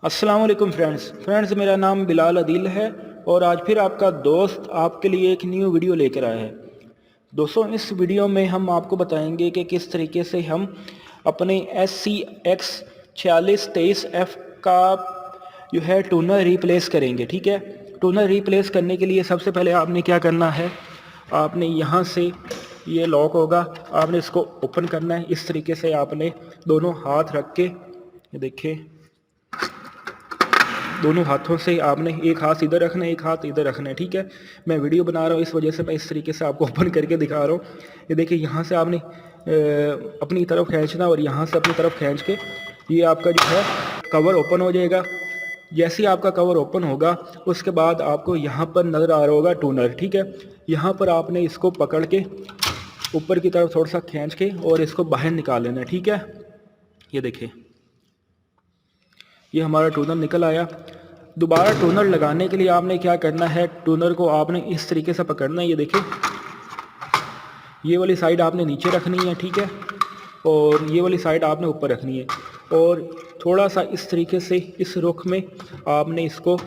अस्सलाम वालेकुम फ्रेंड्स मेरा नाम बिलाल अदील है और आज फिर आपका दोस्त आपके लिए एक न्यू वीडियो लेकर आया है। दोस्तों, इस वीडियो में हम आपको बताएंगे कि किस तरीके से हम अपने SCX4623F का जो है टूनर रिप्लेस करेंगे। ठीक है, टूनर रिप्लेस करने के लिए सबसे पहले आपने क्या करना है, आपने यहाँ से ये लॉक होगा, आपने इसको ओपन करना है। इस तरीके से आपने दोनों हाथ रख के, ये देखिए, दोनों हाथों से आपने एक हाथ इधर रखना है, एक हाथ इधर रखना है। ठीक है, मैं वीडियो बना रहा हूँ इस वजह से मैं इस तरीके से आपको ओपन करके दिखा रहा हूँ। ये देखिए, यहाँ से आपने अपनी तरफ खींचना और यहाँ से अपनी तरफ खींच के ये आपका जो है कवर ओपन हो जाएगा। जैसे ही आपका कवर ओपन होगा उसके बाद आपको यहाँ पर नज़र आ रहा होगा टूनर। ठीक है, यहाँ पर आपने इसको पकड़ के ऊपर की तरफ थोड़ा सा खींच के और इसको बाहर निकाल लेना है। ठीक है, ये देखिए, ये हमारा टूनर निकल आया। दोबारा टूनर लगाने के लिए आपने क्या करना है, टूनर को आपने इस तरीके से पकड़ना है। ये देखिए, ये वाली साइड आपने नीचे रखनी है। ठीक है, और ये वाली साइड आपने ऊपर रखनी है और थोड़ा सा इस तरीके से इस रुख में आपने इसको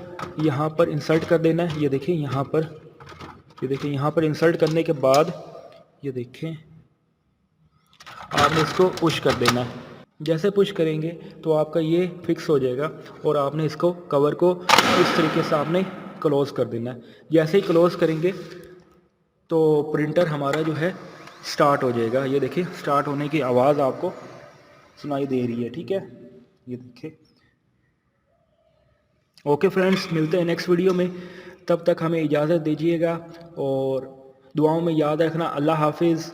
यहाँ पर इंसर्ट कर देना है। ये देखिए, यहाँ पर, ये देखिए, यहाँ पर इंसर्ट करने के बाद ये देखें, आपने इसको पुश कर देना है। जैसे पुश करेंगे तो आपका ये फिक्स हो जाएगा और आपने इसको कवर को इस तरीके से आपने क्लोज़ कर देना है। जैसे ही क्लोज़ करेंगे तो प्रिंटर हमारा जो है स्टार्ट हो जाएगा। ये देखिए, स्टार्ट होने की आवाज़ आपको सुनाई दे रही है। ठीक है, ये देखिए। ओके फ्रेंड्स, मिलते हैं नेक्स्ट वीडियो में, तब तक हमें इजाज़त दीजिएगा और दुआओं में याद रखना। अल्लाह हाफिज़।